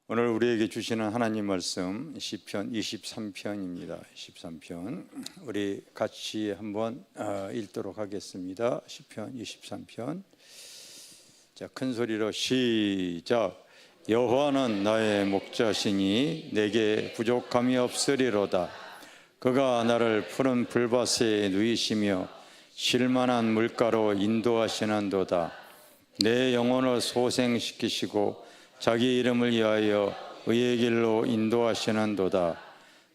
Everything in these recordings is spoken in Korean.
오늘 우리에게 주시는 하나님 말씀 시편 23편입니다. 23편 우리 같이 한번 읽도록 하겠습니다. 시편 23편. 자, 큰 소리로 시작. 여호와는 나의 목자시니 내게 부족함이 없으리로다. 그가 나를 푸른 풀밭에 누이시며 쉴만한 물가로 인도하시는도다. 내 영혼을 소생시키시고 자기 이름을 위하여 의의 길로 인도하시는도다.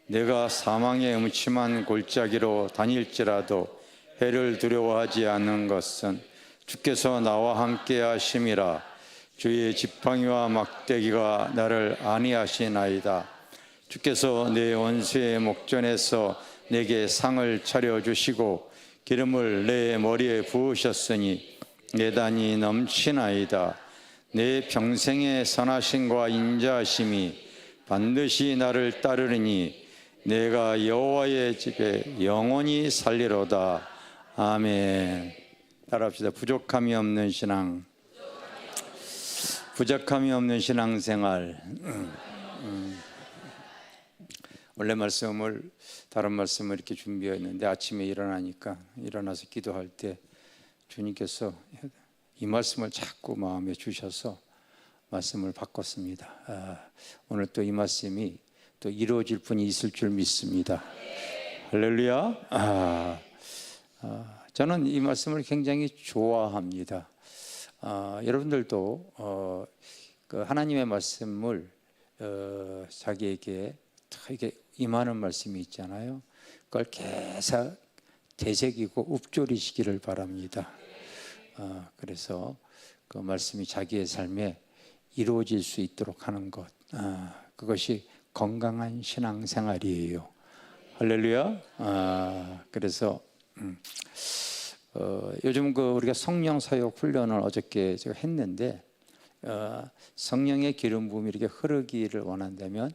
내가 사망의 음침한 골짜기로 다닐지라도 해를 두려워하지 않는 것은 주께서 나와 함께 하심이라. 주의 지팡이와 막대기가 나를 안위하시나이다. 주께서 내 원수의 목전에서 내게 상을 차려주시고 기름을 내 머리에 부으셨으니 내 단이 넘치나이다. 내 평생의 선하심과 인자하심이 반드시 나를 따르리니 내가 여호와의 집에 영원히 살리로다. 아멘. 따라합시다. 부족함이 없는 신앙. 부족함이 없는 신앙생활. 원래 다른 말씀을 이렇게 준비했는데 아침에 일어나서 기도할 때 주님께서 이 말씀을 자꾸 마음에 주셔서 말씀을 바꿨습니다. 오늘 또 이 말씀이 또 이루어질 분이 있을 줄 믿습니다. 할렐루야. 저는 이 말씀을 굉장히 좋아합니다. 여러분들도 그 하나님의 말씀을 자기에게 이게 임하는 말씀이 있잖아요. 그걸 계속 되새기고 읊조리시기를 바랍니다. 그래서 그 말씀이 자기의 삶에 이루어질 수 있도록 하는 것, 그것이 건강한 신앙생활이에요. 할렐루야. 그래서 요즘 우리가 성령 사역 훈련을 어저께 제가 했는데 성령의 기름 부음이 이렇게 흐르기를 원한다면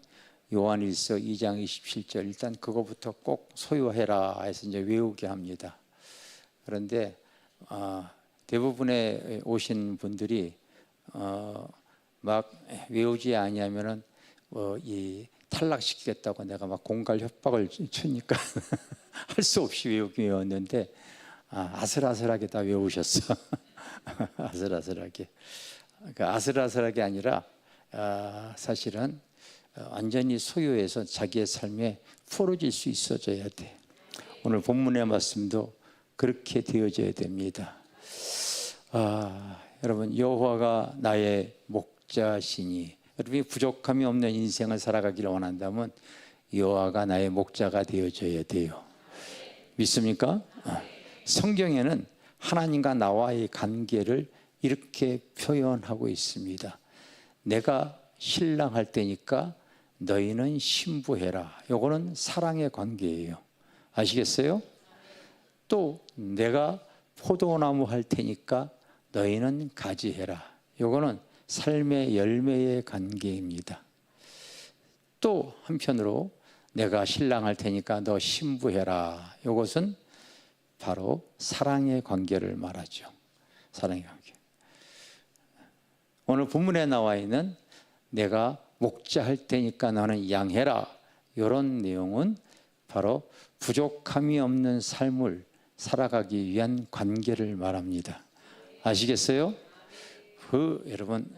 요한일서 2장 27절 일단 그거부터 꼭 소유해라 해서 이제 외우게 합니다. 그런데 대부분의 오신 분들이 막 외우지 아니하면은 이 탈락시키겠다고 내가 막 공갈 협박을 치니까 할 수 없이 외웠는데 아슬아슬하게 다 외우셨어. 아슬아슬하게. 그러니까 아슬아슬하게 아니라 사실은 완전히 소유해서 자기의 삶에 풀어질 수 있어져야 돼. 오늘 본문의 말씀도 그렇게 되어져야 됩니다. 여러분, 여호와가 나의 목자시니, 여러분이 부족함이 없는 인생을 살아가기를 원한다면 여호와가 나의 목자가 되어져야 돼요. 믿습니까? 성경에는 하나님과 나와의 관계를 이렇게 표현하고 있습니다. 내가 신랑할 때니까 너희는 신부해라. 요거는 사랑의 관계예요. 아시겠어요? 또 내가 포도나무 할 테니까 너희는 가지해라. 요거는 삶의 열매의 관계입니다. 또 한편으로 내가 신랑할 테니까 너 신부해라. 요것은 바로 사랑의 관계를 말하죠. 사랑의 관계. 오늘 본문에 나와 있는 내가 목자할 테니까 너는 양해라. 이런 내용은 바로 부족함이 없는 삶을 살아가기 위한 관계를 말합니다. 아시겠어요? 여러분,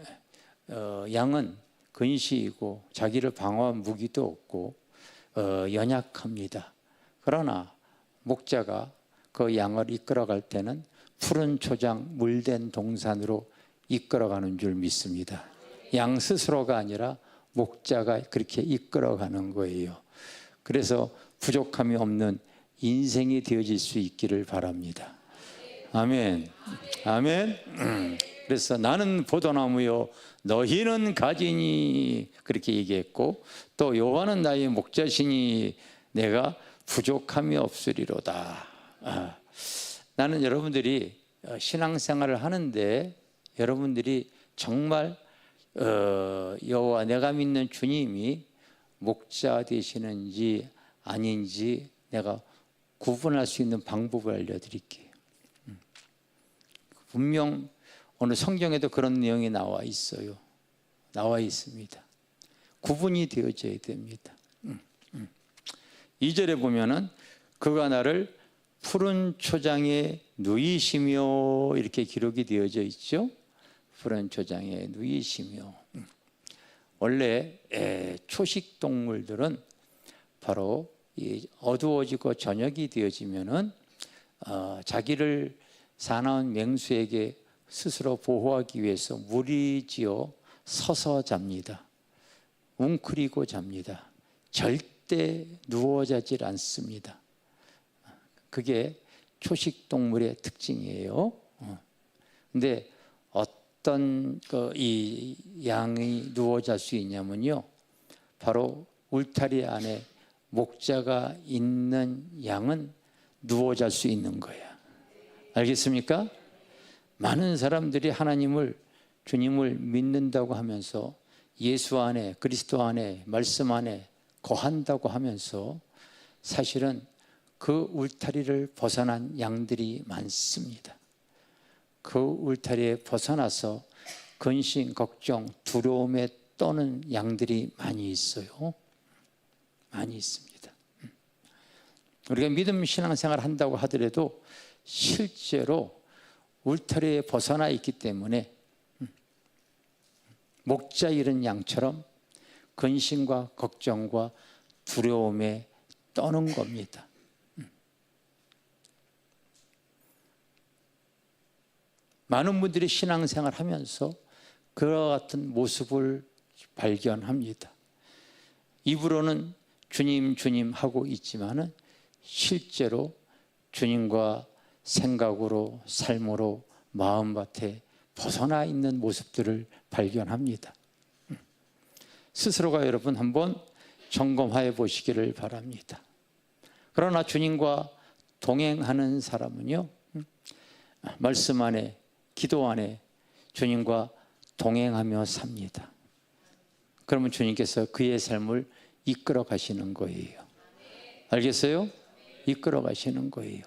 양은 근시이고 자기를 방어한 무기도 없고 연약합니다. 그러나 목자가 그 양을 이끌어갈 때는 푸른 초장 물된 동산으로 이끌어가는 줄 믿습니다. 양 스스로가 아니라 목자가 그렇게 이끌어가는 거예요. 그래서 부족함이 없는 인생이 되어질 수 있기를 바랍니다. 아멘. 아멘. 그래서 나는 포도나무요 너희는 가지니 그렇게 얘기했고, 또 여호와는 나의 목자시니 내가 부족함이 없으리로다. 나는 여러분들이 신앙생활을 하는데 여러분들이 정말 여호와 내가 믿는 주님이 목자 되시는지 아닌지 내가 구분할 수 있는 방법을 알려드릴게요. 분명 오늘 성경에도 그런 내용이 나와 있어요. 나와 있습니다. 구분이 되어져야 됩니다. 2절에 보면은 그가 나를 푸른 초장에 누이시며 이렇게 기록이 되어져 있죠. 푸른 초장에 누이시며. 원래 초식 동물들은 바로 어두워지고 저녁이 되어지면은 자기를 사나운 맹수에게 스스로 보호하기 위해서 무리지어 서서 잡니다. 웅크리고 잡니다. 절대 누워 자질 않습니다. 그게 초식 동물의 특징이에요. 근데 어떤 이 양이 누워 잘 수 있냐면요, 바로 울타리 안에 목자가 있는 양은 누워 잘 수 있는 거야. 알겠습니까? 많은 사람들이 하나님을, 주님을 믿는다고 하면서 예수 안에, 그리스도 안에, 말씀 안에 거한다고 하면서 사실은 그 울타리를 벗어난 양들이 많습니다. 그 울타리에 벗어나서 근심, 걱정, 두려움에 떠는 양들이 많이 있어요. 많이 있습니다. 우리가 믿음 신앙생활 한다고 하더라도 실제로 울타리에 벗어나 있기 때문에 목자 잃은 양처럼 근심과 걱정과 두려움에 떠는 겁니다. 많은 분들이 신앙생활 하면서 그와 같은 모습을 발견합니다. 입으로는 주님 주님 하고 있지만은 실제로 주님과 생각으로, 삶으로, 마음밭에 벗어나 있는 모습들을 발견합니다. 스스로가 여러분 한번 점검해 보시기를 바랍니다. 그러나 주님과 동행하는 사람은요, 말씀 안에, 기도 안에 주님과 동행하며 삽니다. 그러면 주님께서 그의 삶을 이끌어 가시는 거예요. 알겠어요? 이끌어 가시는 거예요.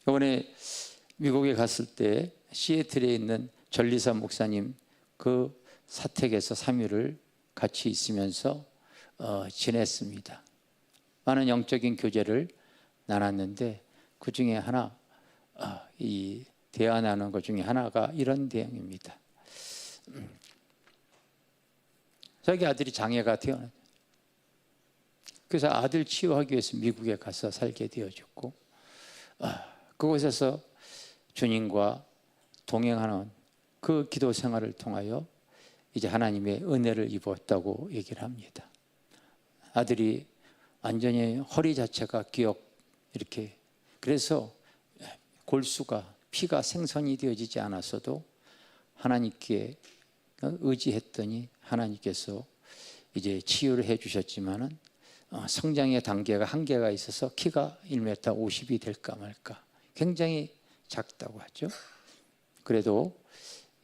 이번에 미국에 갔을 때 시애틀에 있는 전리사 목사님 그 사택에서 3일을 같이 있으면서 지냈습니다. 많은 영적인 교제를 나눴는데 그 중에 하나, 이 대화 나누는 것 중에 하나가 이런 내용입니다. 자기 아들이 장애가 태어났어요. 그래서 아들 치유하기 위해서 미국에 가서 살게 되어졌고, 그곳에서 주님과 동행하는 그 기도 생활을 통하여 이제 하나님의 은혜를 입었다고 얘기를 합니다. 아들이 완전히 허리 자체가 기억 이렇게, 그래서 골수가, 피가 생성이 되어지지 않았어도 하나님께 의지했더니 하나님께서 이제 치유를 해 주셨지만은 성장의 단계가 한계가 있어서 키가 1m 50이 될까 말까, 굉장히 작다고 하죠. 그래도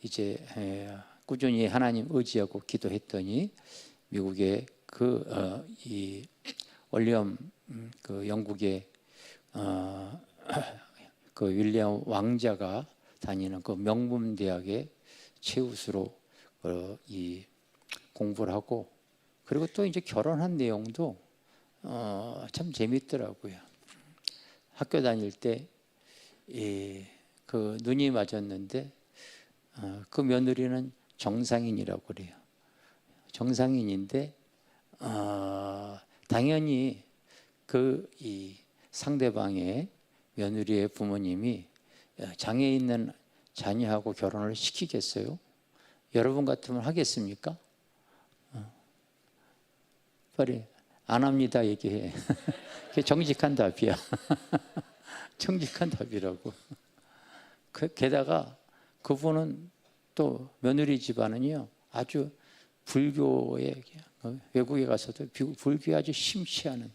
이제 꾸준히 하나님 의지하고 기도했더니 미국의 이 월리엄 그 영국의 그 윌리엄 왕자가 다니는 그 명문 대학의 최우수로 이 공부를 하고, 그리고 또 이제 결혼한 내용도 참 재밌더라고요. 학교 다닐 때 그 눈이 맞았는데 그 며느리는 정상인이라고 그래요. 정상인인데 당연히 이 상대방의 며느리의 부모님이 장애 있는 자녀하고 결혼을 시키겠어요? 여러분 같으면 하겠습니까? 빨리 안 합니다 얘기해. 그게 정직한 답이야. 정직한 답이라고. 게다가 그분은 또 며느리 집안은요 아주 불교에, 외국에 가서도 불교에 아주 심취하는,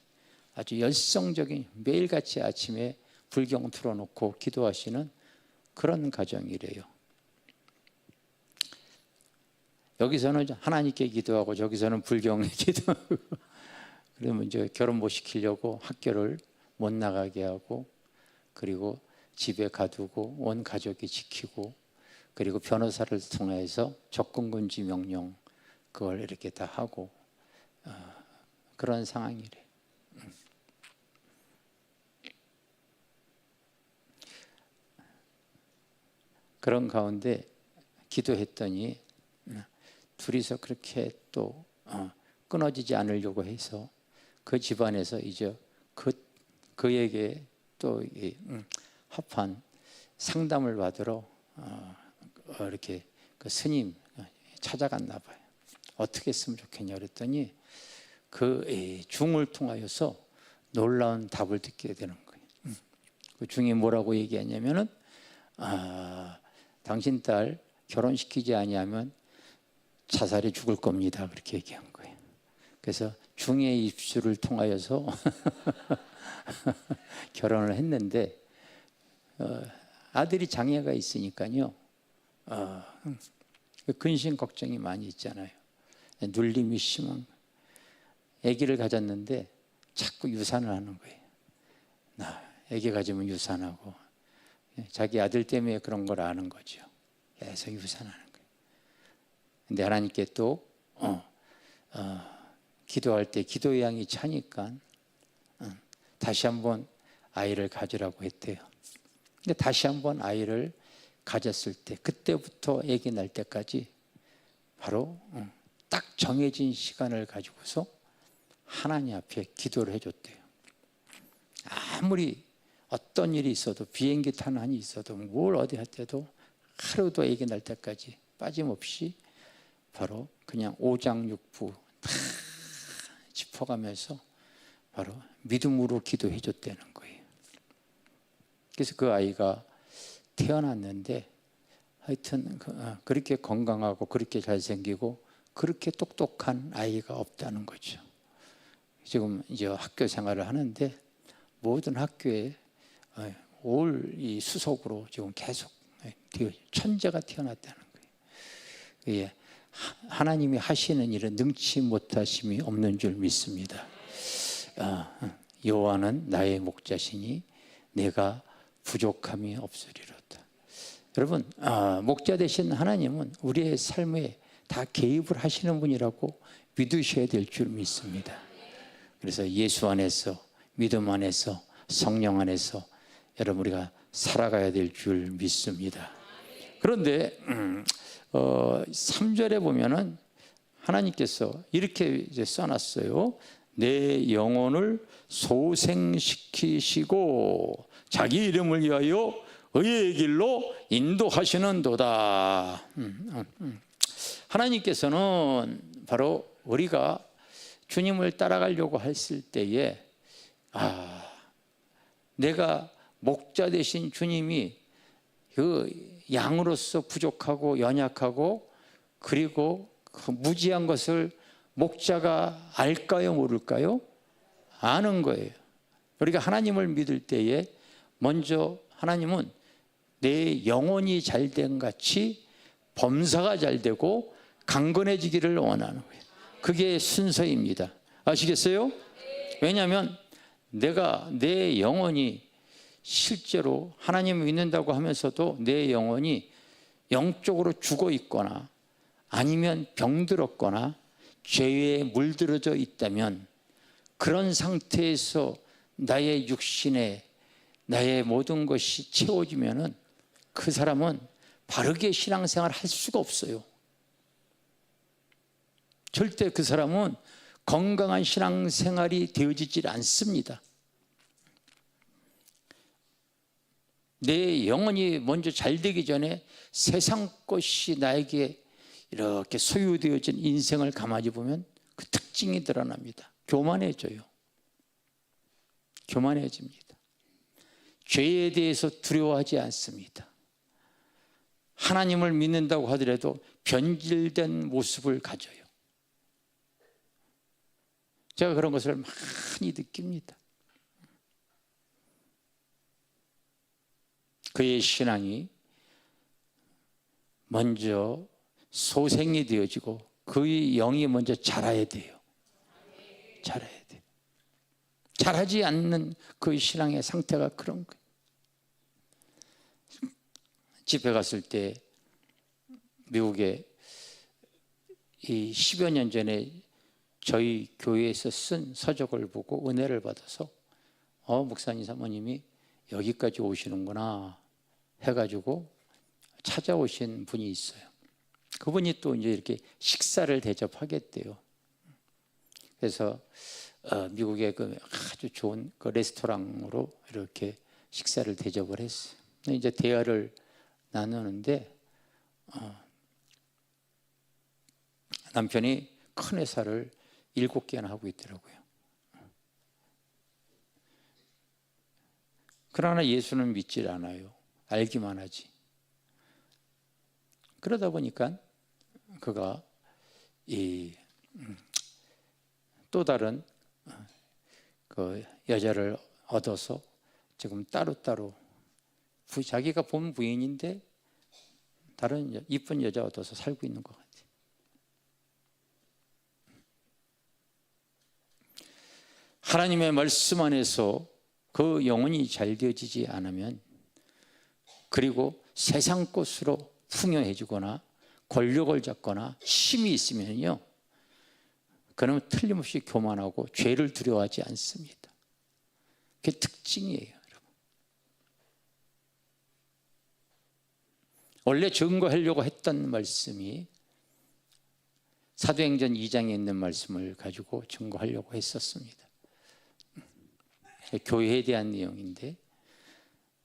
아주 열성적인, 매일같이 아침에 불경 틀어놓고 기도하시는 그런 가정이래요. 여기서는 하나님께 기도하고 저기서는 불경에 기도하고, 그러면 이제 결혼 못 시키려고 학교를 못 나가게 하고, 그리고 집에 가두고 온 가족이 지키고, 그리고 변호사를 통해서 접근금지 명령, 그걸 이렇게 다 하고 그런 상황이래. 그런 가운데 기도했더니 둘이서 그렇게 또 끊어지지 않으려고 해서 그 집안에서 이제 그에게 또 합한 상담을 받으러 이렇게 그 스님 찾아갔나 봐요. 어떻게 했으면 좋겠냐 그랬더니 그 중을 통하여서 놀라운 답을 듣게 되는 거예요. 그 중이 뭐라고 얘기하냐면은 당신 딸 결혼시키지 아니하면 자살해 죽을 겁니다. 그렇게 얘기한 거예요. 그래서 중의 입술을 통하여서 결혼을 했는데 아들이 장애가 있으니까요. 근심 걱정이 많이 있잖아요. 눌림이 심한 아기를 가졌는데 자꾸 유산을 하는 거예요. 나 아기 가지면 유산하고 자기 아들 때문에 그런 걸 아는 거죠. 계속 유산하는 거예요. 근데 하나님께 또 기도할 때 기도의 양이 차니까 다시 한번 아이를 가지라고 했대요. 근데 다시 한번 아이를 가졌을 때 그때부터 아기 날 때까지 바로 딱 정해진 시간을 가지고서 하나님 앞에 기도를 해줬대요. 아무리 어떤 일이 있어도 비행기 타는 한이 있어도 뭘 어디 할 때도 하루도 아기 날 때까지 빠짐없이 바로 그냥 오장육부 다 짚어가면서 바로 믿음으로 기도해 줬다는 거예요. 그래서 그 아이가 태어났는데 하여튼 그렇게 건강하고 그렇게 잘생기고 그렇게 똑똑한 아이가 없다는 거죠. 지금 이제 학교 생활을 하는데 모든 학교에 올 이 수석으로 지금 계속 천재가 태어났다는 거예요. 예, 하나님이 하시는 일은 능치 못하심이 없는 줄 믿습니다. 여호와는 나의 목자시니 내가 부족함이 없으리로다. 여러분, 목자 되신 하나님은 우리의 삶에 다 개입을 하시는 분이라고 믿으셔야 될 줄 믿습니다. 그래서 예수 안에서, 믿음 안에서, 성령 안에서 여러분 우리가 살아가야 될 줄 믿습니다. 그런데 3절에 보면은 하나님께서 이렇게 이제 써놨어요. 내 영혼을 소생시키시고 자기 이름을 위하여 의의 길로 인도하시는도다. 하나님께서는 바로 우리가 주님을 따라가려고 했을 때에 내가 목자 되신 주님이 그 양으로서 부족하고 연약하고 그리고 그 무지한 것을 목자가 알까요, 모를까요? 아는 거예요. 우리가 하나님을 믿을 때에 먼저 하나님은 내 영혼이 잘된 같이 범사가 잘되고 강건해지기를 원하는 거예요. 그게 순서입니다. 아시겠어요? 왜냐하면 내가 내 영혼이 실제로 하나님을 믿는다고 하면서도 내 영혼이 영적으로 죽어 있거나 아니면 병들었거나 죄에 물들어져 있다면 그런 상태에서 나의 육신에 나의 모든 것이 채워지면은 그 사람은 바르게 신앙생활을 할 수가 없어요. 절대 그 사람은 건강한 신앙생활이 되어지질 않습니다. 내 영혼이 먼저 잘 되기 전에 세상 것이 나에게 이렇게 소유되어진 인생을 가만히 보면 그 특징이 드러납니다. 교만해져요. 교만해집니다. 죄에 대해서 두려워하지 않습니다. 하나님을 믿는다고 하더라도 변질된 모습을 가져요. 제가 그런 것을 많이 느낍니다. 그의 신앙이 먼저 소생이 되어지고 그의 영이 먼저 자라야 돼요. 자라야 돼요. 자라지 않는 그의 신앙의 상태가 그런 거예요. 집회 갔을 때 미국에 이 10여 년 전에 저희 교회에서 쓴 서적을 보고 은혜를 받아서 목사님 사모님이 여기까지 오시는구나 해가지고 찾아오신 분이 있어요. 그분이 또 이제 이렇게 식사를 대접하겠대요. 그래서 미국의 그 아주 좋은 그 레스토랑으로 이렇게 식사를 대접을 했어요. 이제 대화를 나누는데 남편이 큰 회사를 7개나 하고 있더라고요. 그러나 예수는 믿질 않아요. 알기만 하지. 그러다 보니까 그가 또 다른 그 여자를 얻어서 지금 따로따로 자기가 본 부인인데 다른 이쁜 여자 얻어서 살고 있는 것 같아요. 하나님의 말씀 안에서 그 영혼이 잘 되어지지 않으면, 그리고 세상 것으로 풍요해지거나 권력을 잡거나 힘이 있으면요, 그러면 틀림없이 교만하고 죄를 두려워하지 않습니다. 그게 특징이에요, 여러분. 원래 증거하려고 했던 말씀이 사도행전 2장에 있는 말씀을 가지고 증거하려고 했었습니다. 교회에 대한 내용인데,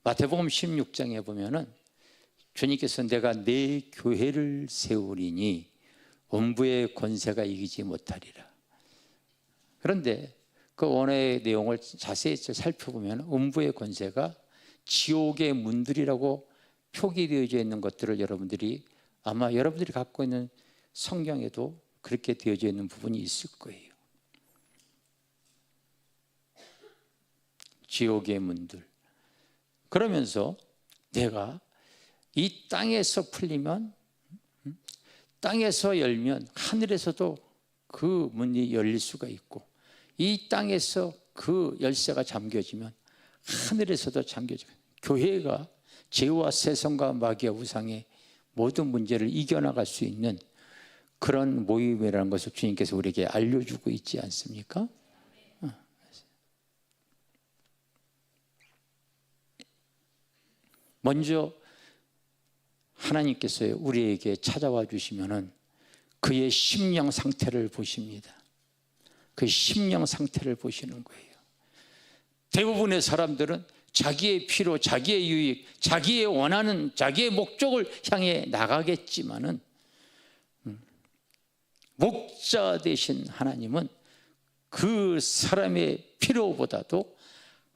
마태복음 16장에 보면은 주님께서 내가 내 교회를 세우리니 음부의 권세가 이기지 못하리라. 그런데 그 원어의 내용을 자세히 살펴보면 음부의 권세가 지옥의 문들이라고 표기되어져 있는 것들을 여러분들이 아마 여러분들이 갖고 있는 성경에도 그렇게 되어져 있는 부분이 있을 거예요. 지옥의 문들. 그러면서 내가 이 땅에서 풀리면, 땅에서 열면 하늘에서도 그 문이 열릴 수가 있고, 이 땅에서 그 열쇠가 잠겨지면 하늘에서도 잠겨지고, 교회가 죄와 세상과 마귀와 우상의 모든 문제를 이겨나갈 수 있는 그런 모임이라는 것을 주님께서 우리에게 알려주고 있지 않습니까? 먼저 하나님께서 우리에게 찾아와 주시면은 그의 심령 상태를 보십니다. 그 심령 상태를 보시는 거예요. 대부분의 사람들은 자기의 필요, 자기의 유익, 자기의 원하는, 자기의 목적을 향해 나가겠지만은 목자 되신 하나님은 그 사람의 필요보다도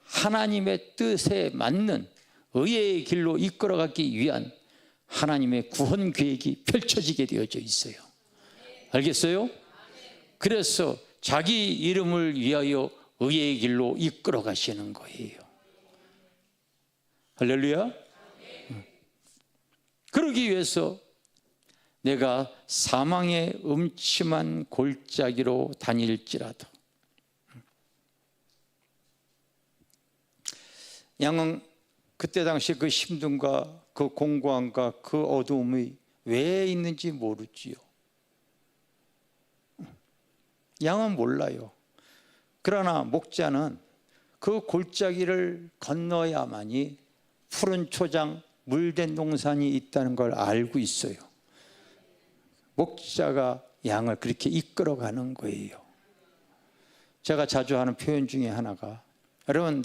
하나님의 뜻에 맞는 의의 길로 이끌어가기 위한 하나님의 구원 계획이 펼쳐지게 되어져 있어요. 알겠어요? 그래서 자기 이름을 위하여 의의 길로 이끌어 가시는 거예요. 할렐루야. 그러기 위해서 내가 사망의 음침한 골짜기로 다닐지라도, 양은 그때 당시 그 힘듦과 그 공고함과 그 어두움이 왜 있는지 모르지요. 양은 몰라요. 그러나 목자는 그 골짜기를 건너야만이 푸른 초장, 물된 동산이 있다는 걸 알고 있어요. 목자가 양을 그렇게 이끌어가는 거예요. 제가 자주 하는 표현 중에 하나가, 여러분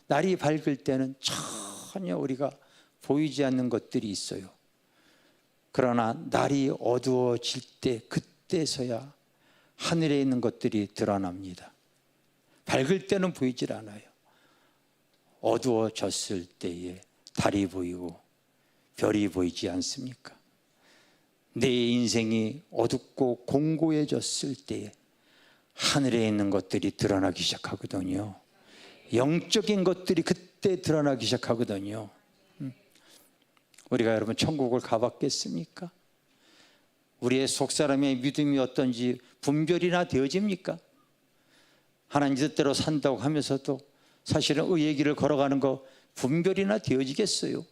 날이 밝을 때는 전혀 우리가 보이지 않는 것들이 있어요. 그러나 날이 어두워질 때, 그때서야 하늘에 있는 것들이 드러납니다. 밝을 때는 보이질 않아요. 어두워졌을 때에 달이 보이고 별이 보이지 않습니까? 내 인생이 어둡고 공고해졌을 때에 하늘에 있는 것들이 드러나기 시작하거든요. 영적인 것들이 그때 드러나기 시작하거든요. 우리가 여러분 천국을 가봤겠습니까? 우리의 속사람의 믿음이 어떤지 분별이나 되어집니까? 하나님 뜻대로 산다고 하면서도 사실은 의의 길을 걸어가는 거 분별이나 되어지겠어요?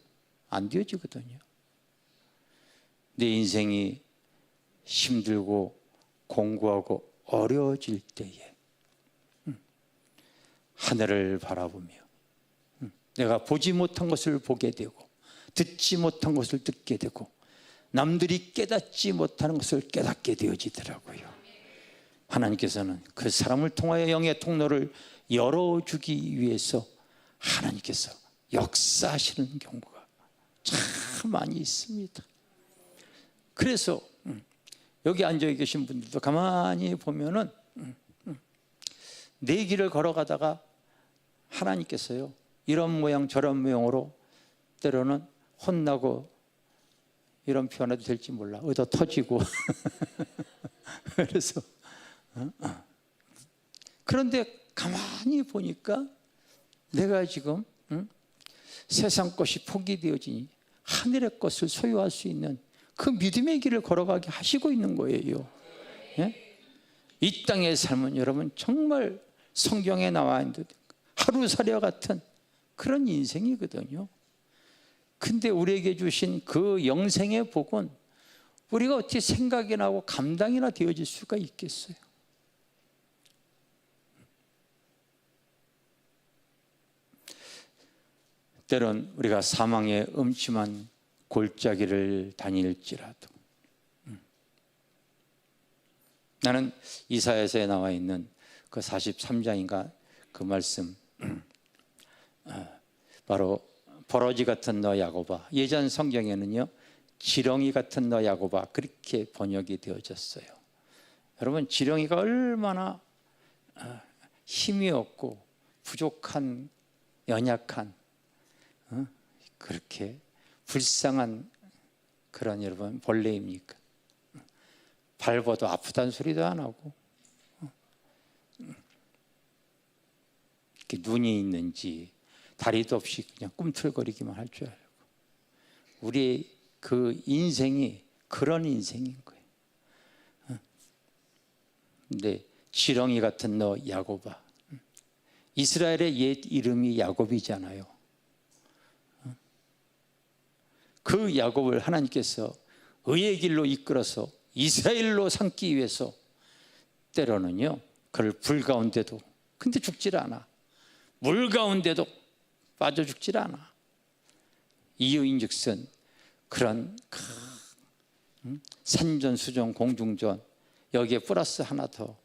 안 되어지거든요. 내 인생이 힘들고 공고하고 어려워질 때에 하늘을 바라보며 내가 보지 못한 것을 보게 되고 듣지 못한 것을 듣게 되고 남들이 깨닫지 못하는 것을 깨닫게 되어지더라고요. 하나님께서는 그 사람을 통하여 영의 통로를 열어주기 위해서 하나님께서 역사하시는 경우가 참 많이 있습니다. 그래서 여기 앉아 계신 분들도 가만히 보면은 내 길을 걸어가다가 하나님께서요 이런 모양 저런 모양으로 때로는 혼나고, 이런 표현해도 될지 몰라, 얻어 터지고 그래서 그런데 가만히 보니까 내가 지금 세상 것이 포기되어지니 하늘의 것을 소유할 수 있는 그 믿음의 길을 걸어가게 하시고 있는 거예요. 예? 이 땅의 삶은 여러분 정말 성경에 나와 있는 하루살이와 같은 그런 인생이거든요. 근데 우리에게 주신 그 영생의 복은 우리가 어떻게 생각이나 하고 감당이나 되어질 수가 있겠어요? 때론 우리가 사망의 음침한 골짜기를 다닐지라도, 나는 이사야서에 나와 있는 그 43장인가 그 말씀, 바로 버러지 같은 너 야곱아, 예전 성경에는요 지렁이 같은 너 야곱아 그렇게 번역이 되어졌어요. 여러분, 지렁이가 얼마나 힘이 없고 부족한, 연약한, 그렇게 불쌍한 그런 여러분 벌레입니까? 밟아도 아프다는 소리도 안 하고, 이렇게 눈이 있는지 다리도 없이 그냥 꿈틀거리기만 할 줄 알고, 우리의 그 인생이 그런 인생인 거예요. 근데 지렁이 같은 너 야곱아, 이스라엘의 옛 이름이 야곱이잖아요. 그 야곱을 하나님께서 의의 길로 이끌어서 이스라엘로 삼기 위해서 때로는요 그를 불 가운데도, 근데 죽질 않아, 물 가운데도 빠져 죽질 않아. 이유인즉슨 그런 산전수전 공중전, 여기에 플러스 하나 더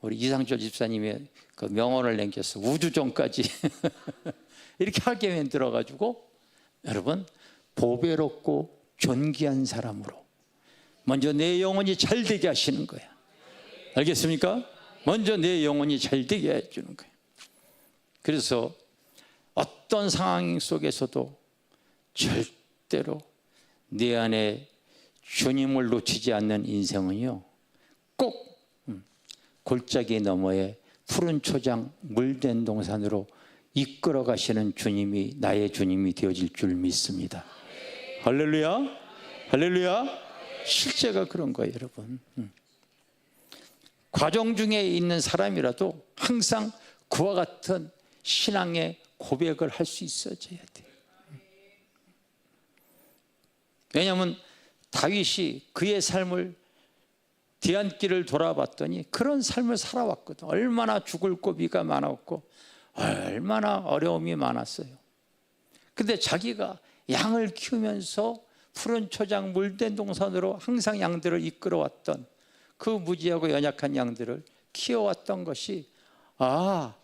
우리 이상철 집사님의 그 명언을 남겨서 우주전까지 이렇게 하게 만들어가지고 여러분 보배롭고 존귀한 사람으로 먼저 내 영혼이 잘 되게 하시는 거야. 알겠습니까? 먼저 내 영혼이 잘 되게 해주는 거야. 그래서 어떤 상황 속에서도 절대로 내 안에 주님을 놓치지 않는 인생은요 꼭 골짜기 너머에 푸른 초장 물된 동산으로 이끌어 가시는 주님이 나의 주님이 되어질 줄 믿습니다. 할렐루야, 할렐루야. 실제가 그런 거예요, 여러분. 과정 중에 있는 사람이라도 항상 그와 같은 신앙의 고백을 할 수 있어져야 돼요. 왜냐하면 다윗이 그의 삶을, 뒤안길을 돌아봤더니 그런 삶을 살아왔거든. 얼마나 죽을 고비가 많았고 얼마나 어려움이 많았어요. 근데 자기가 양을 키우면서 푸른 초장 물된 동산으로 항상 양들을 이끌어왔던 그 무지하고 연약한 양들을 키워왔던 것이, 아,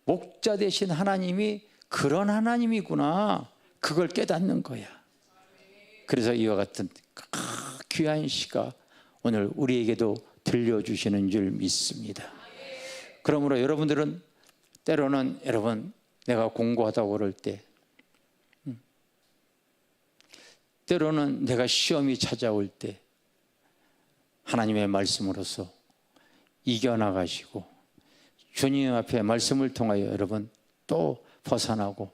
목자 되신 하나님이 그런 하나님이구나, 그걸 깨닫는 거야. 그래서 이와 같은 귀한 시가 오늘 우리에게도 들려주시는 줄 믿습니다. 그러므로 여러분들은 때로는, 여러분 내가 공부하다고 그럴 때, 때로는 내가 시험이 찾아올 때 하나님의 말씀으로서 이겨나가시고 주님 앞에 말씀을 통하여 여러분 또 벗어나고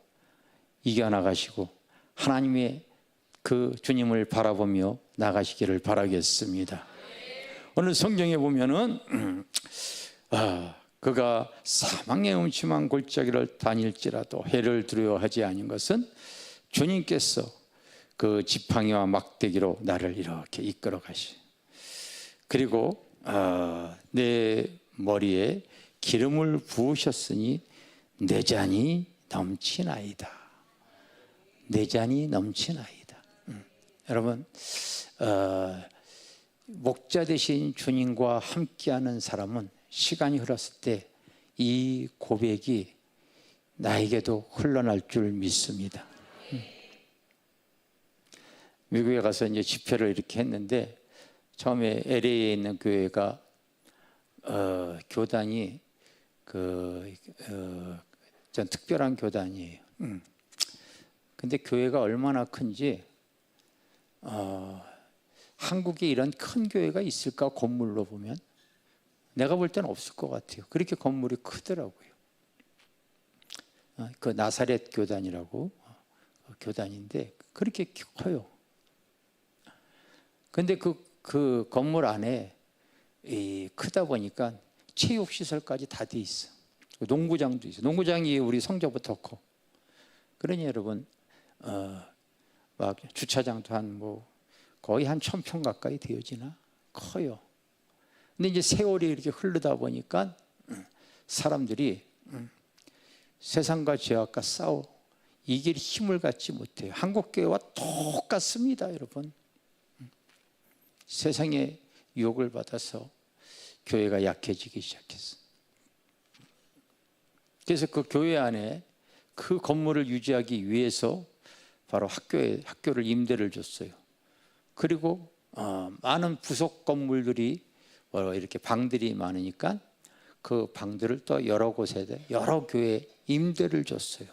이겨나가시고 하나님의 그 주님을 바라보며 나가시기를 바라겠습니다. 오늘 성경에 보면은 그가 사망의 음침한 골짜기를 다닐지라도 해를 두려워하지 않은 것은 주님께서 그 지팡이와 막대기로 나를 이렇게 이끌어 가시. 그리고 내 머리에 기름을 부으셨으니 내 잔이 넘치나이다. 내 잔이 넘치나이다. 여러분, 목자 되신 주님과 함께하는 사람은 시간이 흘렀을 때 이 고백이 나에게도 흘러날 줄 믿습니다. 미국에 가서 이제 집회를 이렇게 했는데, 처음에 LA에 있는 교회가 교단이 전 특별한 교단이에요. 근데 교회가 얼마나 큰지, 한국에 이런 큰 교회가 있을까? 건물로 보면 내가 볼 때는 없을 것 같아요. 그렇게 건물이 크더라고요. 그 나사렛 교단이라고 교단인데 그렇게 커요. 근데 그 건물 안에 크다 보니까 체육시설까지 다 돼 있어. 농구장도 있어. 농구장이 우리 성저보다 더 커. 그러니 여러분, 막 주차장도 거의 한 1000평 가까이 되어지나? 커요. 근데 이제 세월이 이렇게 흐르다 보니까 사람들이 세상과 죄악과 싸워 이길 힘을 갖지 못해요. 한국교회와 똑같습니다, 여러분. 세상의 유혹을 받아서 교회가 약해지기 시작했어. 그래서 그 교회 안에 그 건물을 유지하기 위해서 바로 학교를 임대를 줬어요. 그리고 많은 부속 건물들이 이렇게 방들이 많으니까 그 방들을 또 여러 곳에 여러 교회에 임대를 줬어요.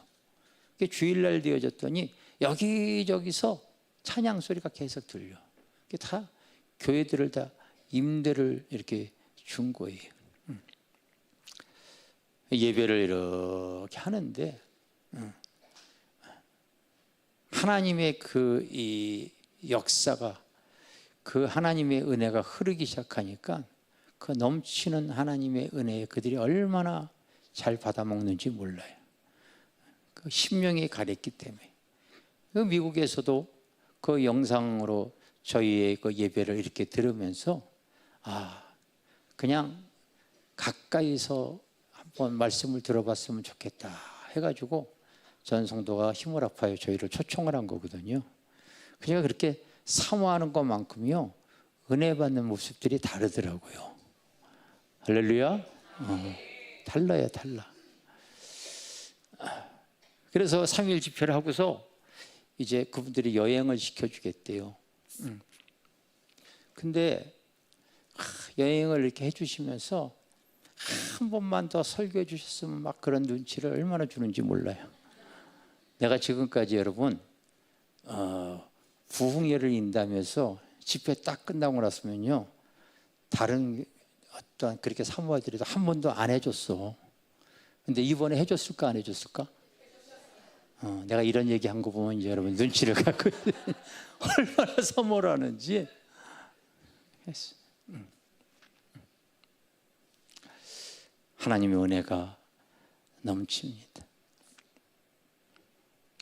주일날 되어졌더니 여기저기서 찬양 소리가 계속 들려. 다 교회들을 다 임대를 이렇게 준 거예요. 예배를 이렇게 하는데 하나님의 이 역사가, 그 하나님의 은혜가 흐르기 시작하니까 그 넘치는 하나님의 은혜에 그들이 얼마나 잘 받아먹는지 몰라요. 그 심령이 가랬기 때문에. 그 미국에서도 그 영상으로 저희의 그 예배를 이렇게 들으면서 그냥 가까이서 한번 말씀을 들어봤으면 좋겠다 해가지고 전 성도가 힘을 아파요 저희를 초청을 한 거거든요. 그러니까 그렇게 사모하는 것만큼요 은혜 받는 모습들이 다르더라고요. 할렐루야. 달라요, 달라. 그래서 3일 집회를 하고서 이제 그분들이 여행을 시켜주겠대요. 근데 여행을 이렇게 해주시면서 한 번만 더 설교해 주셨으면 막 그런 눈치를 얼마나 주는지 몰라요. 내가 지금까지 여러분 부흥회를 인다면서 집회 딱 끝나고 났으면요 다른 어떤 그렇게 사모아들이도 한 번도 안 해줬어. 근데 이번에 해줬을까 안 해줬을까? 내가 이런 얘기 한 거 보면 이제 여러분 눈치를 갖고 얼마나 사모를 하는지 했어. 하나님의 은혜가 넘칩니다.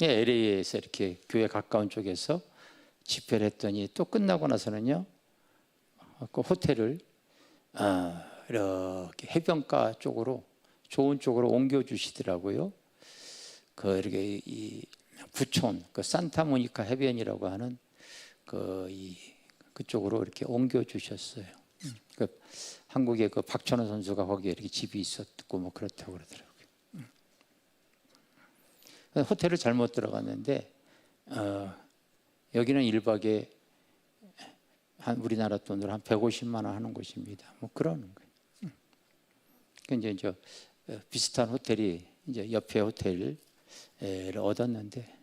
LA에서 이렇게 교회 가까운 쪽에서 집회를 했더니 또 끝나고 나서는요 그 호텔을 이렇게 해변가 쪽으로 좋은 쪽으로 옮겨 주시더라고요. 그 이렇게 이 부촌 그 산타모니카 해변이라고 하는 그쪽으로 이렇게 옮겨 주셨어요. 그 한국의 그 박찬호 선수가 거기에 이렇게 집이 있었고 뭐 그렇다고 그러더라고요. 호텔을 잘못 들어갔는데 여기는 1박에 한 우리나라 돈으로 한 150만 원 하는 곳입니다. 뭐 그러는 거예요. 이제 비슷한 호텔이 이제 옆에 호텔을 얻었는데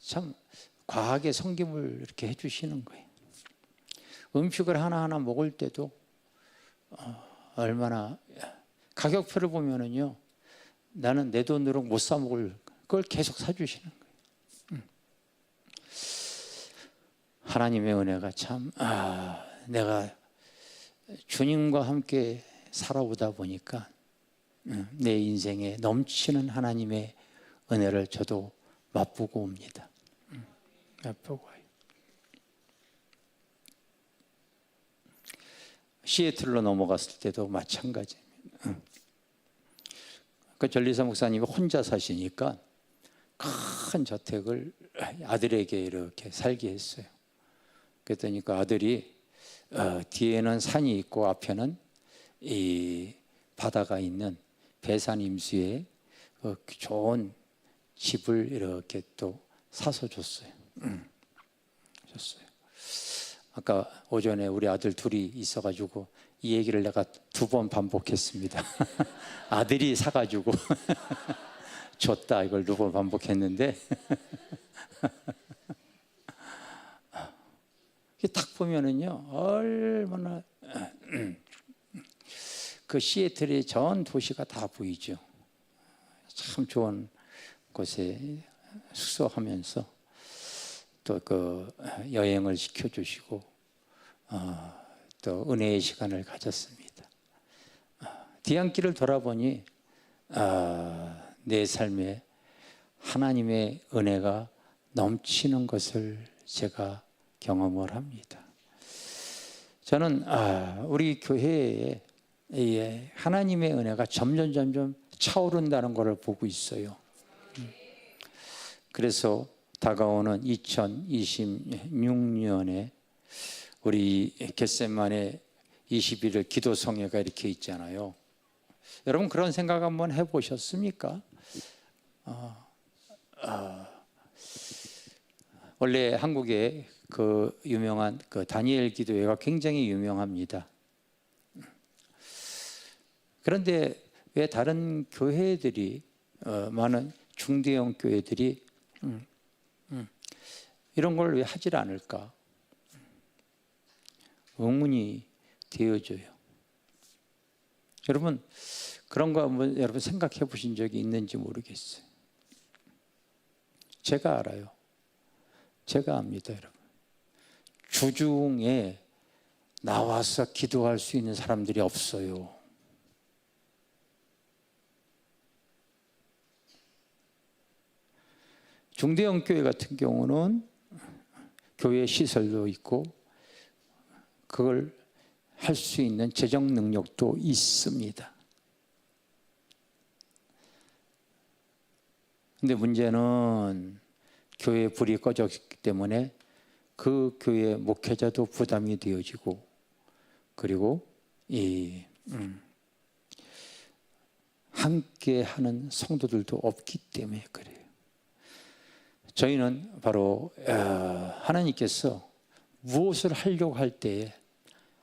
참 과하게 섬김을 이렇게 해주시는 거예요. 음식을 하나하나 먹을 때도 얼마나 가격표를 보면은요 나는 내 돈으로 못 사 먹을 걸 계속 사주시는 거예요. 하나님의 은혜가 참 내가 주님과 함께 살아오다 보니까 내 인생에 넘치는 하나님의 은혜를 저도 맛보고 옵니다. 맛보고 와요. 시애틀로 넘어갔을 때도 마찬가지입니다. 그 전리사 목사님이 혼자 사시니까 큰 저택을 아들에게 이렇게 살게 했어요. 그랬더니 그 아들이 뒤에는 산이 있고 앞에는 이 바다가 있는 배산 임수에 좋은 집을 이렇게 또 사서 줬어요. 줬어요. 아까 오전에 우리 아들 둘이 있어가지고 이 얘기를 내가 2번 반복했습니다. 아들이 사가지고 줬다 이걸 2번 반복했는데 딱 보면은요 얼마나 그 시애틀의 전 도시가 다 보이죠. 참 좋은 곳에 숙소하면서 또 그 여행을 시켜주시고 또 은혜의 시간을 가졌습니다. 뒤안길을 돌아보니 내 삶에 하나님의 은혜가 넘치는 것을 제가 경험을 합니다. 저는 우리 교회에 하나님의 은혜가 점점 차오른다는 것을 보고 있어요. 그래서 다가오는 2026년에 우리 겟세마네 21일 기도성회가 이렇게 있잖아요. 여러분 그런 생각 한번 해보셨습니까? 원래 한국에 그 유명한 그 다니엘 기도회가 굉장히 유명합니다. 그런데 왜 다른 교회들이 많은 중대형 교회들이 이런 걸 왜 하질 않을까? 의문이 되어져요. 여러분 그런 거 한번 여러분 생각해 보신 적이 있는지 모르겠어요. 제가 알아요. 제가 압니다, 여러분. 주중에 나와서 기도할 수 있는 사람들이 없어요. 중대형 교회 같은 경우는 교회 시설도 있고 그걸 할 수 있는 재정 능력도 있습니다. 근데 문제는 교회에 불이 꺼졌기 때문에 그 교회 목회자도 부담이 되어지고 그리고 함께 하는 성도들도 없기 때문에 그래요. 저희는 바로 하나님께서 무엇을 하려고 할 때에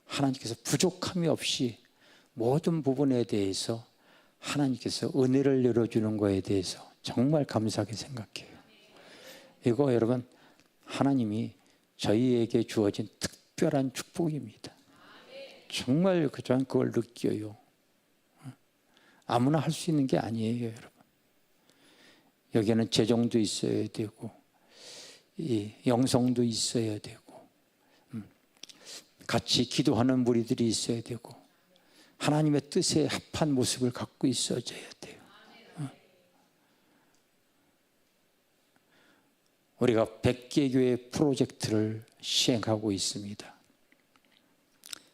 하나님께서 부족함이 없이 모든 부분에 대해서 하나님께서 은혜를 열어주는 거에 대해서 정말 감사하게 생각해요. 이거 여러분 하나님이 저희에게 주어진 특별한 축복입니다. 정말 저는 그걸 느껴요. 아무나 할 수 있는 게 아니에요, 여러분. 여기에는 재정도 있어야 되고 이 영성도 있어야 되고 같이 기도하는 무리들이 있어야 되고 하나님의 뜻에 합한 모습을 갖고 있어야 돼요. 우리가 100개 교회 프로젝트를 시행하고 있습니다.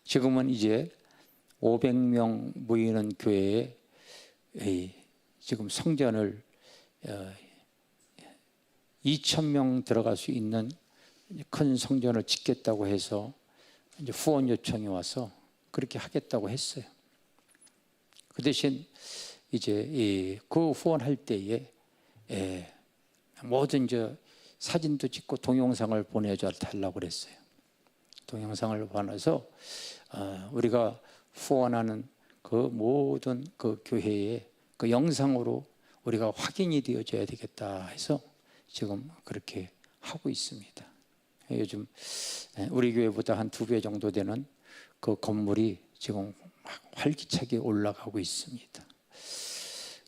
지금은 이제 500명 모이는 교회에 지금 성전을 2,000명 들어갈 수 있는 큰 성전을 짓겠다고 해서 이제 후원 요청이 와서 그렇게 하겠다고 했어요. 그 대신 이제 그 후원할 때에 모든 사진도 찍고 동영상을 보내줘 달라고 그랬어요. 동영상을 보내서 우리가 후원하는 그 모든 그 교회에 그 영상으로 우리가 확인이 되어져야 되겠다 해서 지금 그렇게 하고 있습니다. 요즘 우리 교회보다 한 2배 정도 되는 그 건물이 지금 막 활기차게 올라가고 있습니다.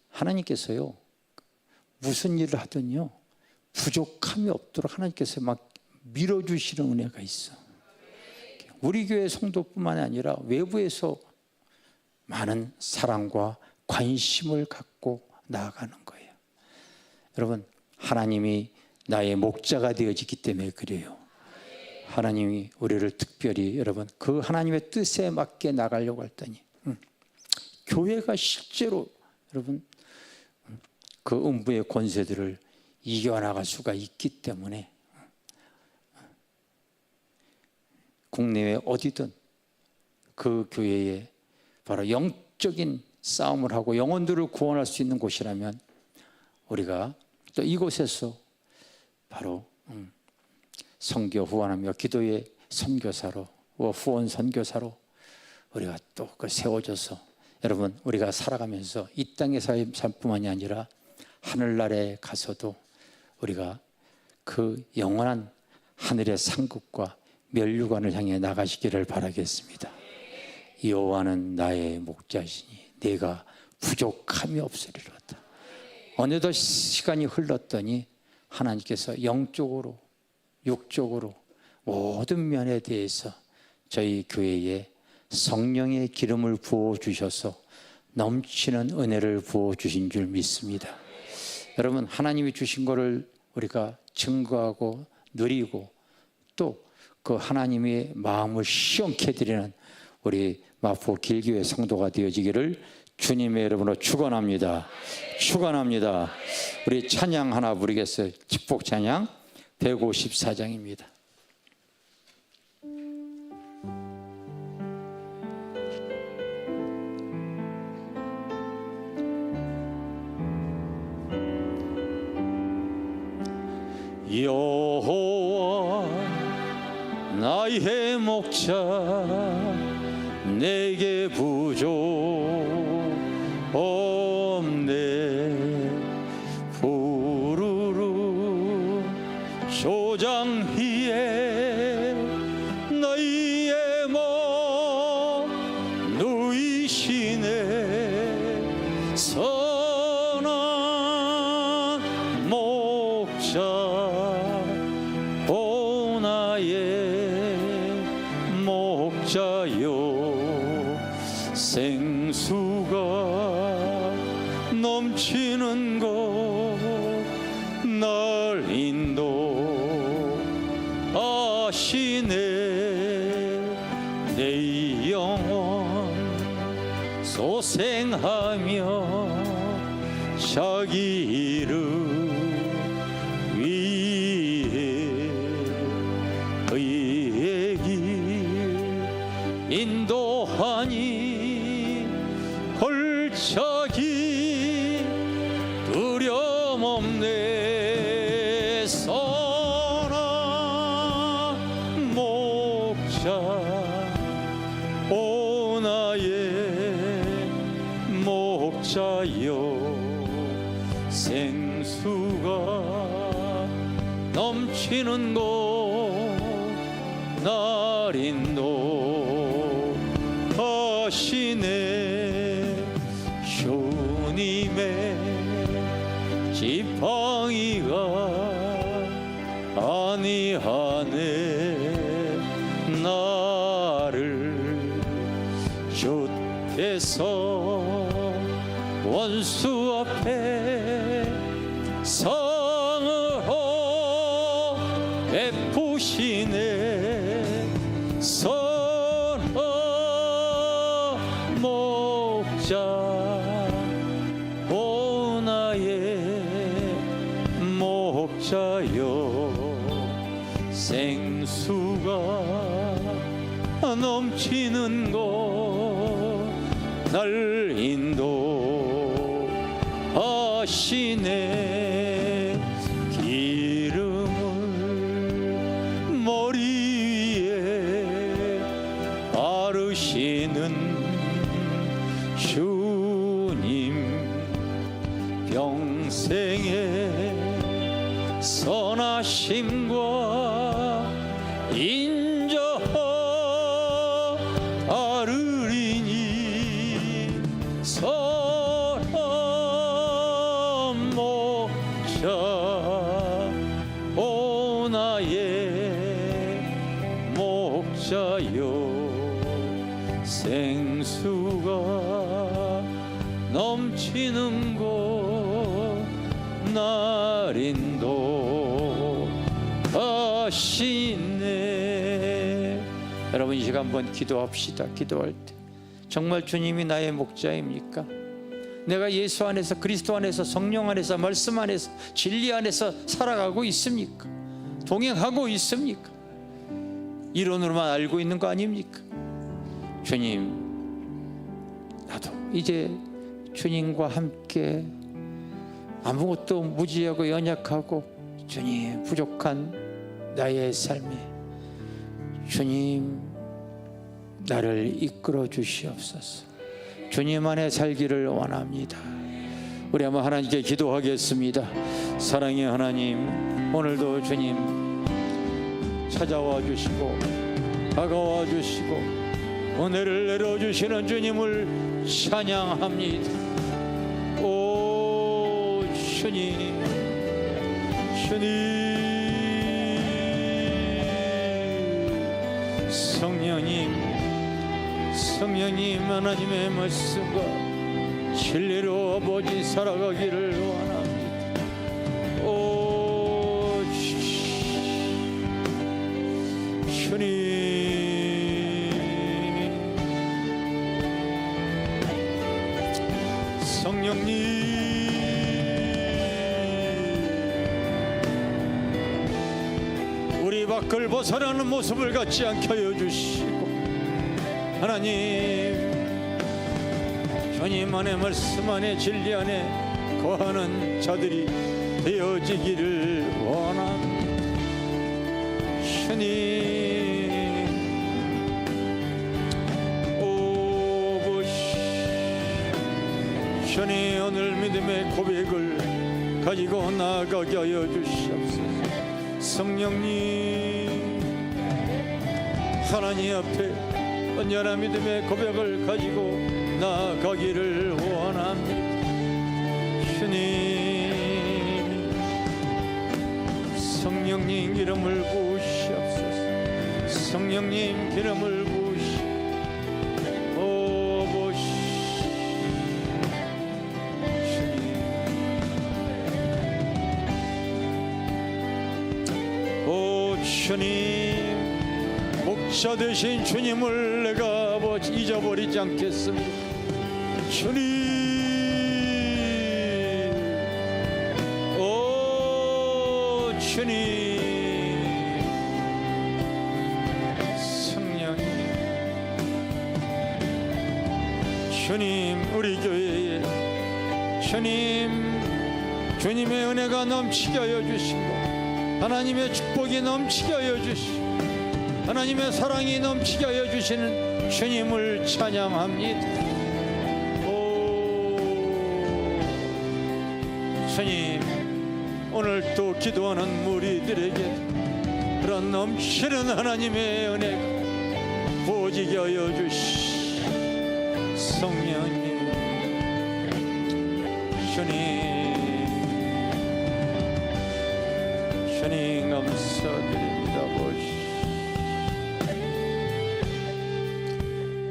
하나님께서요 무슨 일을 하든요 부족함이 없도록 하나님께서 막 밀어주시는 은혜가 있어. 우리 교회 성도뿐만 아니라 외부에서 많은 사랑과 관심을 갖고 나아가는 거예요. 여러분 하나님이 나의 목자가 되어지기 때문에 그래요. 하나님이 우리를 특별히 여러분 그 하나님의 뜻에 맞게 나가려고 했더니 교회가 실제로 여러분 그 음부의 권세들을 이겨나갈 수가 있기 때문에 국내외 어디든 그 교회에 바로 영적인 싸움을 하고 영혼들을 구원할 수 있는 곳이라면 우리가 또 이곳에서 바로 선교 후원하며 기도의 선교사로 후원 선교사로 우리가 또 그 세워져서 여러분 우리가 살아가면서 이 땅의 삶뿐만이 아니라 하늘나라에 가서도 우리가 그 영원한 하늘의 상급과 멸류관을 향해 나가시기를 바라겠습니다. 여호와는 나의 목자시니 내가 부족함이 없으리로다. 어느덧 시간이 흘렀더니 하나님께서 영적으로 육적으로 모든 면에 대해서 저희 교회에 성령의 기름을 부어주셔서 넘치는 은혜를 부어주신 줄 믿습니다. 여러분 하나님이 주신 것을 우리가 증거하고 누리고 또 그 하나님의 마음을 시원케 드리는 우리 마포 길교회 성도가 되어지기를 주님의 이름으로 축원합니다. 축원합니다. 우리 찬양 하나 부르겠어요. 축복 찬양 154장입니다. 여호와 나의 목자 내게 부족 없네. 푸르른 초장 위에 너희의 몸 누이시네. 선한 목자 오 나의 목자여 생수가 넘치는 곳 날 인도하시네. 내 영혼 소생하며 자기 이름 위해 의의 길 인도하니 골짜기 두려움 없네. 선한 목자 오 나의 목자여 생수가 넘치는 곳 날 인도하시네. 주님의 지팡이가 아니하네. 나를 곁에서 원수 앞에 성으로 베푸시네. 선한 목자 오 나의 목자여 생수가 넘치는 곳 날 인도하시네. 기름을 머리 위에 바르시는 주님 평생의 선하심과 인정하리니. 선한 목자 오 나의 목자여 생수가 넘치는 곳 날 인도하시네. 여러분 이 시간 한번 기도합시다. 기도할 때 정말 주님이 나의 목자입니까? 내가 예수 안에서, 그리스도 안에서, 성령 안에서, 말씀 안에서, 진리 안에서 살아가고 있습니까? 동행하고 있습니까? 이론으로만 알고 있는 거 아닙니까? 주님, 나도 이제 주님과 함께 아무것도 무지하고 연약하고 주님 부족한 나의 삶에 주님 나를 이끌어 주시옵소서. 주님 안에 살기를 원합니다. 우리 한번 하나님께 기도하겠습니다. 사랑의 하나님, 오늘도 주님 찾아와 주시고 다가와 주시고 은혜를 내려주시는 주님을 찬양합니다. 오 주님, 주님, 성령님 하나님의 말씀과 진리로 아버지 살아가기를 원합니다. 오 주님, 성령님, 우리 밖을 벗어나는 모습을 갖지 않게 하여 주시고 하나님, 주님 안에 말씀 안에 진리 안에 거하는 자들이 되어지기를 원합니다. 주님, 주님 오늘 믿음의 고백을 가지고 나아가게 하여 주시옵소서. 성령님, 하나님 앞에 언제나 믿음의 고백을 가지고 나아가기를 원합니다. 주님, 성령님 기름을 부으시옵소서. 성령님 기름을 부으시옵소서. 오 주님, 목자 되신 주님을 내가 잊어버리지 않겠습니다. 주님, 오 주님, 성령님, 주님 우리 교회에 주님의 은혜가 넘치게 하여 주시고 하나님의 축복이 넘치게 하여 주시고 하나님의 사랑이 넘치게 하여 주시는 주님을 찬양합니다. 오 주님, 오늘 또 기도하는 무리들에게 그런 넘치는 하나님의 은혜가 부어지게 하여 주시. 성령님, 주님 감사드립니다.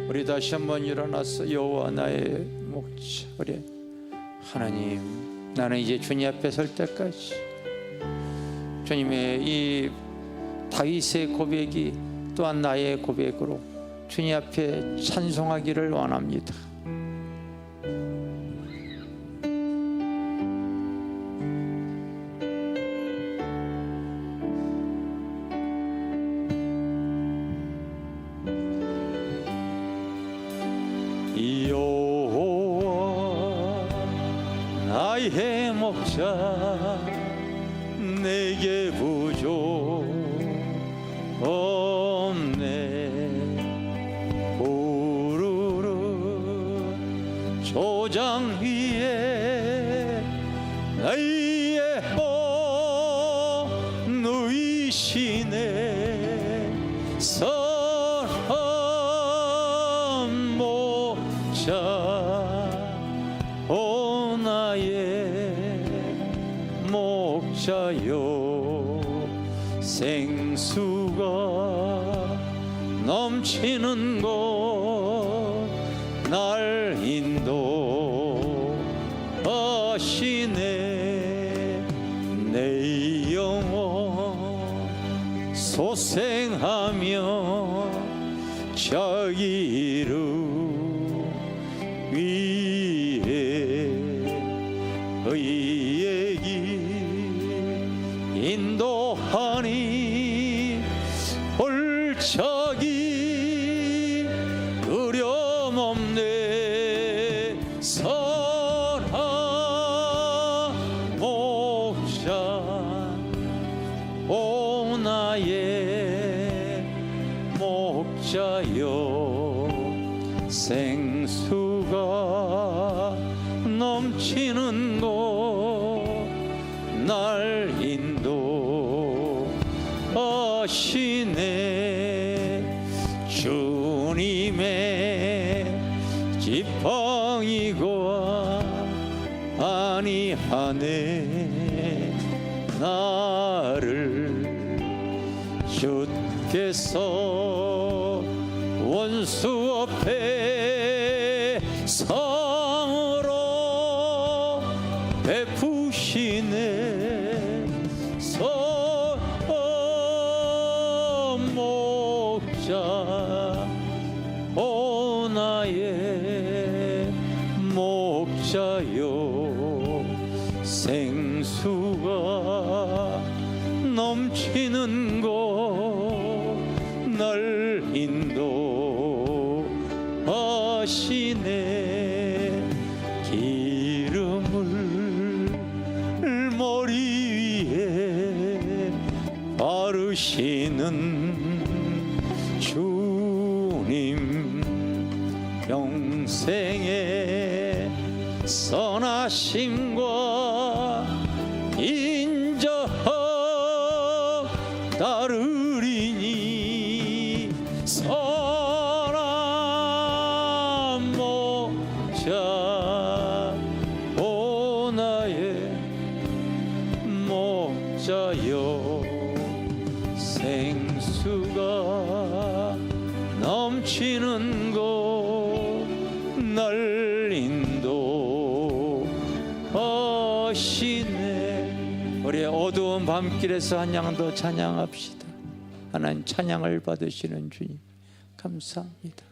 우리 다시 한번 일어나서 여호와 나의 목자, 그래 하나님, 나는 이제 주님 앞에 설 때까지 주님의 이 다윗의 고백이 또한 나의 고백으로 주님 앞에 찬송하기를 원합니다. 나의 목자 내게 부족 없네. 오르르 조장 위에 나의 누이시네. 선한 목자 목자여, 생수가 넘치는 곳 날 인도하시네. 내 영혼 소생하며 의의 길 인도하니 올차기 어려움없네 선한 목자 오 나의 목자여 생수가 넘치는 곳 날 인도하시네 주님의 지팡이가 아니하네 나를 주께서 원수 앞에 상으로 베푸시네 목자 오 나의 목자여 생수가 넘치는 곳 날 인도하시네 기름을 머리 위에 바르시는 주님 영생의 선하심과 인정 따르리니 선한 목자 오 나의 목자여 생수가 넘치는 곳 날 인도하시네 우리 어두운 밤길에서 한 양 더 찬양합시다 하나님 찬양을 받으시는 주님 감사합니다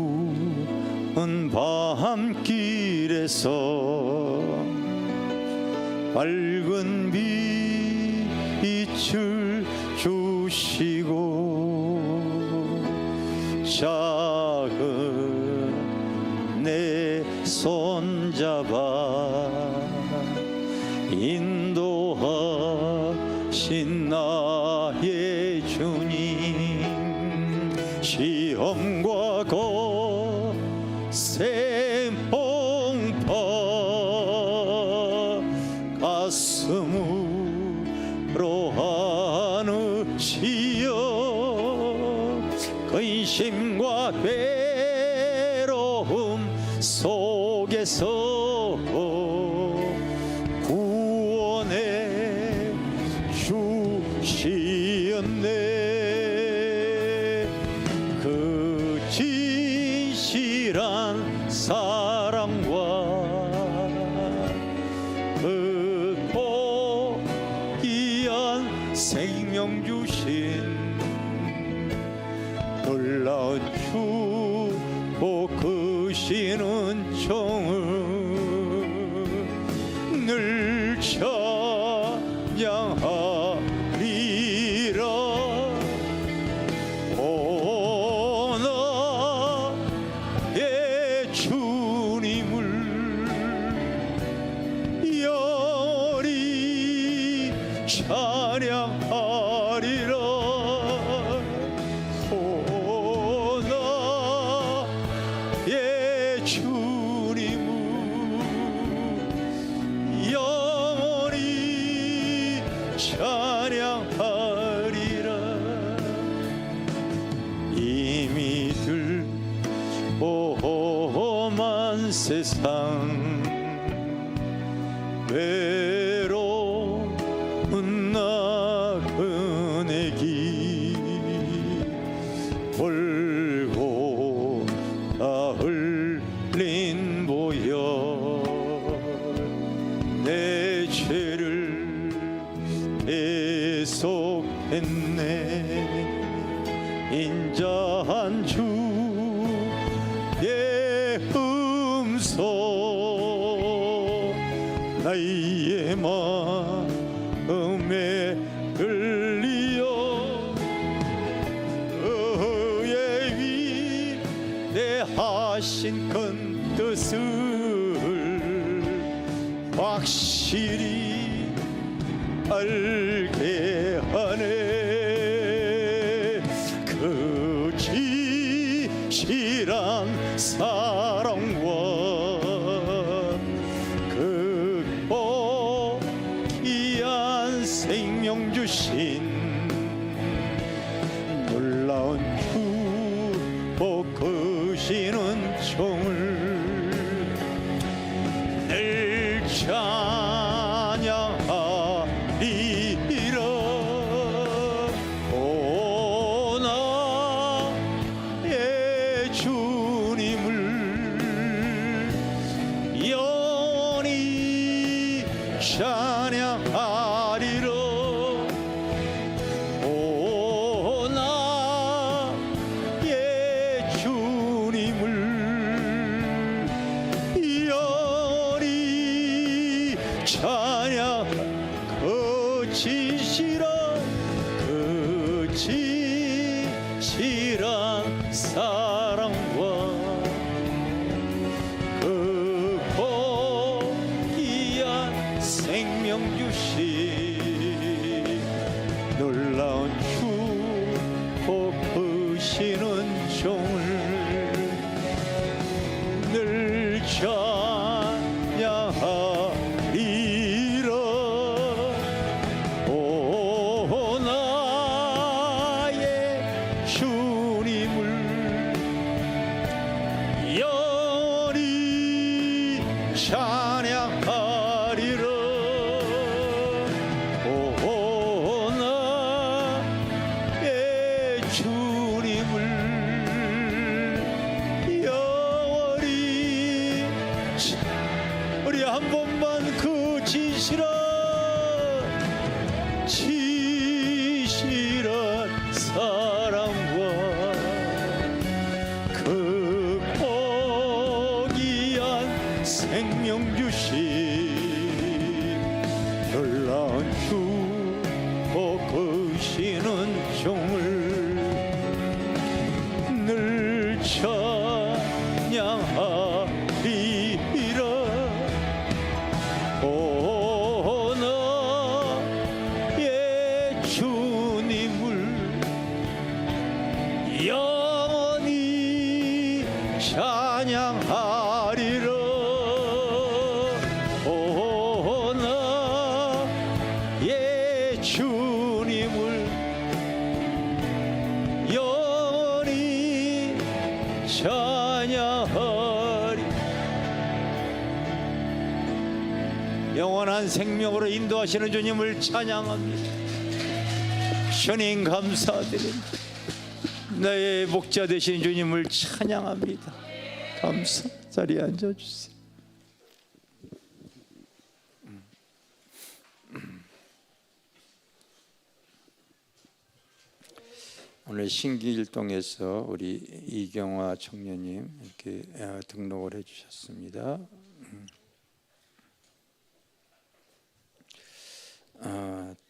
어두운 밤길에서 밝은 빛을 주시고 작은 내 손잡아 인도하신 나의 주님 시험과 거센 풍파 가슴으로 안으시어 근심과 괴로움 속에서 구원해 주시었네 그 진실한 사랑과 그 고귀한 생명 주신 놀라운 축복 크시는 종을 늘 찬양하리라 오 나의 주님을 영원히 찬양하리라 오 나의 주님을 영원히 찬양하리라 이미 들보만 세상 외로운 나그네 길 죄를 대속했네. 인자한 주의 음성 나의 마음에 들리어 그의 위대하신 큰 뜻을 확실히 알게 하네. 그 진실한 사랑과 그 귀한 생명 주신 놀라운 축복 크시는 종을 늘 찬양하리라. 오 나의 주님을 영원히 찬양하리라. 오 나의 주님을 영원히 찬양. 그 진실한 사랑과 그 귀한 생명 주신 놀라운 축복 크시는 종을 늘 찬양하리라. 오 나의 주님을 영원히 찬양하리라. 오 나의 주님을 영원히. 우리 한 번만 그 진실한 사랑과 그 귀한 생명 주신 놀라운 축복 크시는 종을 늘 찬양하리라. 오 나의 주님을 영원히 찬양하리라. 오 나의 주님을 영원히 찬양하리. 영원한 생명으로 인도하시는 주님을 찬양합니다. 주님 감사드립니다. 나의 목자 되신 주님을 찬양합니다. 감사. 자리에 앉아주세요. 오늘 신기일동에서 우리 이경화 청년님 이렇게 등록을 해주셨습니다.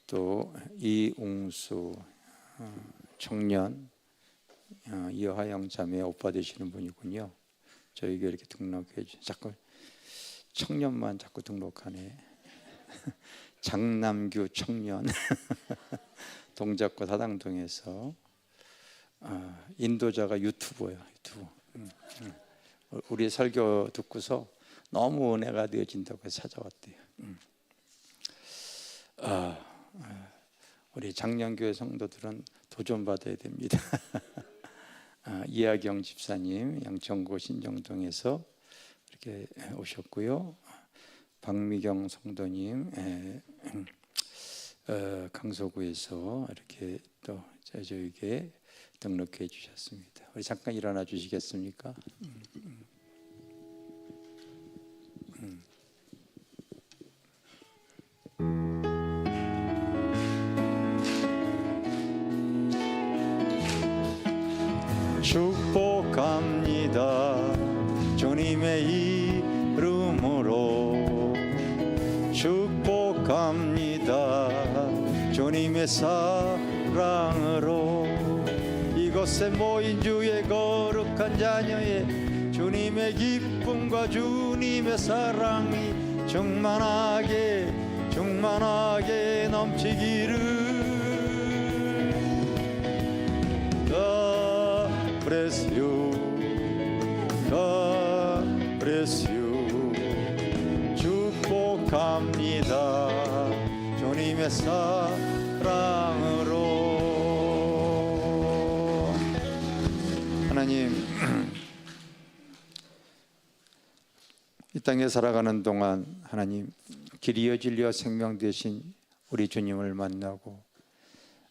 또 이웅수 청년 이화영 자매 오빠 되시는 분이군요. 저에게 이렇게 등록해 주신. 자꾸 청년만 자꾸 등록하네. 장남규 청년 동작구 사당동에서 인도자가 유튜버예요. 유튜버. 우리 설교 듣고서 너무 은혜가 되어진다고 해서 찾아왔대요. 우리 장량교회 성도들은 도전받아야 됩니다. 이하경 집사님 양천구 신정동에서 이렇게 오셨고요. 박미경 성도님 강서구에서 이렇게 또 저에게 등록해 주셨습니다. 우리 잠깐 일어나 주시겠습니까? 축복합니다. 주님의 이름으로 축복합니다. 주님의 사랑으로 이곳에 모인 주의 거룩한 자녀의 주님의 기쁨과 주님의 사랑이 충만하게 넘치기를. God bless you, God bless you. 축복합니다. 주님의 사랑으로. 하나님, 이 땅에 살아가는 동안 하나님, 길이여 진리와 생명 되신 우리 주님을 만나고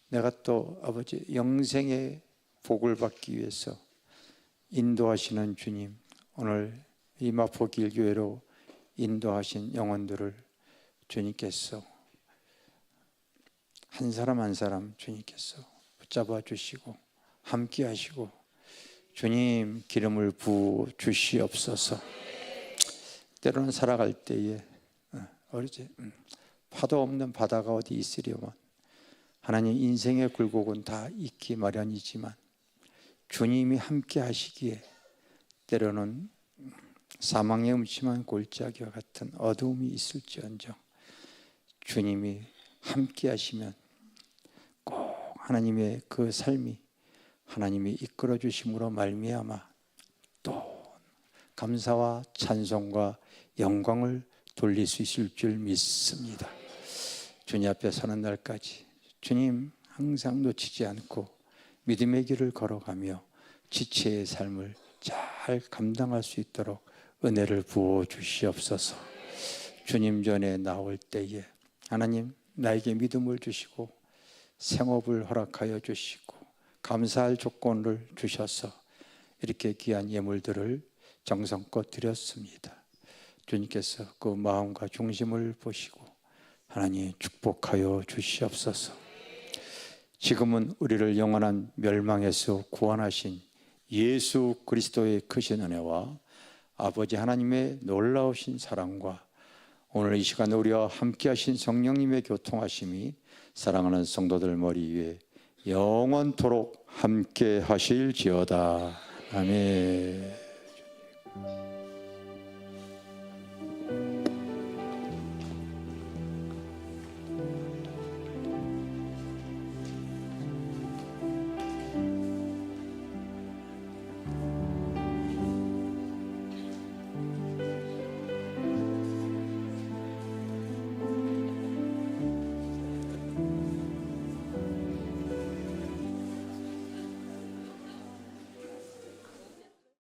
내가 또 아버지 영생의 복을 받기 위해서 인도하시는 주님, 오늘 이 마포길교회로 인도하신 영혼들을 주님께서 한 사람 한 사람 주님께서 붙잡아 주시고 함께 하시고 주님 기름을 부어 주시옵소서. 때로는 살아갈 때에 어리지 파도 없는 바다가 어디 있으려면 하나님 인생의 굴곡은 다 있기 마련이지만 주님이 함께 하시기에 때로는 사망의 음침한 골짜기와 같은 어두움이 있을지언정 주님이 함께 하시면 꼭 하나님의 그 삶이 하나님이 이끌어 주심으로 말미암아 또 감사와 찬송과 영광을 돌릴 수 있을 줄 믿습니다. 주님 앞에 서는 날까지 주님 항상 놓치지 않고 믿음의 길을 걸어가며 지체의 삶을 잘 감당할 수 있도록 은혜를 부어 주시옵소서. 주님 전에 나올 때에 하나님 나에게 믿음을 주시고 생업을 허락하여 주시고 감사할 조건을 주셔서 이렇게 귀한 예물들을 정성껏 드렸습니다. 주님께서 그 마음과 중심을 보시고 하나님 축복하여 주시옵소서. 지금은 우리를 영원한 멸망에서 구원하신 예수 그리스도의 크신 은혜와 아버지 하나님의 놀라우신 사랑과 오늘 이 시간 우리와 함께 하신 성령님의 교통하심이 사랑하는 성도들 머리 위에 영원토록 함께 하실지어다. 아멘.